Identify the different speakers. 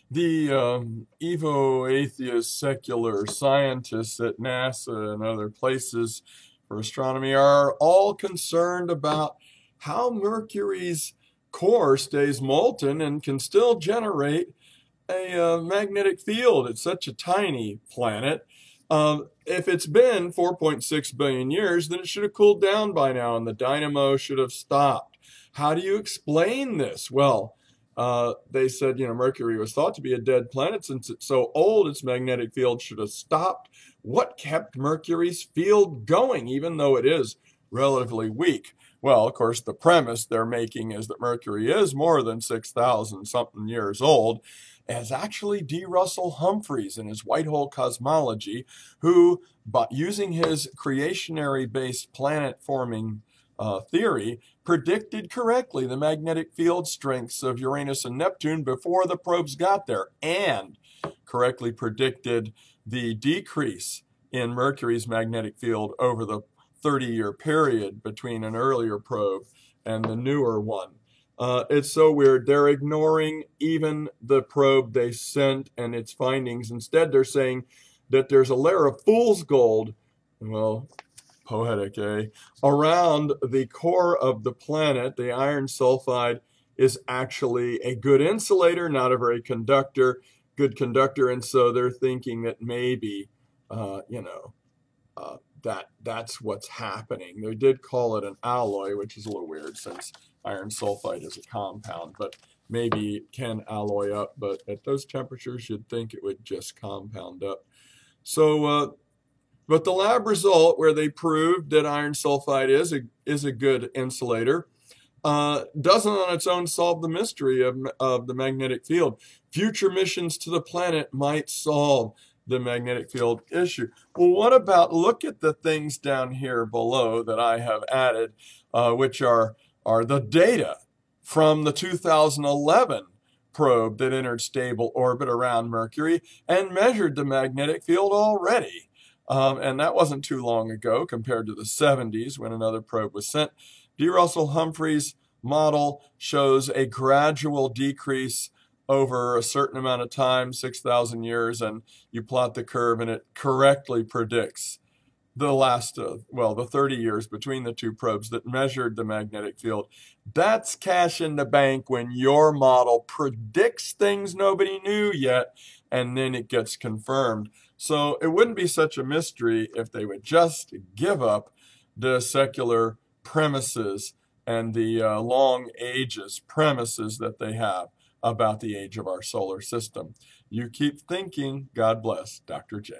Speaker 1: The evo-secular scientists at NASA and other places for astronomy are all concerned about how Mercury's core stays molten and can still generate a magnetic field. It's such a tiny planet. If it's been 4.6 billion years, then it should have cooled down by now and the dynamo should have stopped. How do you explain this? Well, they said, Mercury was thought to be a dead planet since it's so old, its magnetic field should have stopped. What kept Mercury's field going, even though it is relatively weak? Well, of course, the premise they're making is that Mercury is more than 6,000 something years old, as actually D. Russell Humphreys in his white hole cosmology, who, by using his creationary-based planet-forming theory, predicted correctly the magnetic field strengths of Uranus and Neptune before the probes got there, and correctly predicted the decrease in Mercury's magnetic field over the 30-year period between an earlier probe and the newer one. It's so weird. They're ignoring even the probe they sent and its findings. Instead, they're saying that there's a layer of fool's gold, well, poetic, eh? Around the core of the planet. The iron sulfide is actually a good insulator, not a very good conductor, and so they're thinking that maybe, that's what's happening. They did call it an alloy, which is a little weird since iron sulfide is a compound, but maybe it can alloy up, but at those temperatures, you'd think it would just compound up. So, but the lab result where they proved that iron sulfide is a good insulator doesn't on its own solve the mystery of the magnetic field. Future missions to the planet might solve the magnetic field issue. Well, what about, look at the things down here below that I have added, which are the data from the 2011 probe that entered stable orbit around Mercury and measured the magnetic field already. And that wasn't too long ago compared to the 70s when another probe was sent. D. Russell Humphreys' model shows a gradual decrease over a certain amount of time, 6,000 years, and you plot the curve and it correctly predicts the last, the 30 years between the two probes that measured the magnetic field. That's cash in the bank when your model predicts things nobody knew yet, and then it gets confirmed. So it wouldn't be such a mystery if they would just give up the secular premises and the long ages premises that they have about the age of our solar system. You keep thinking. God bless. Dr. J.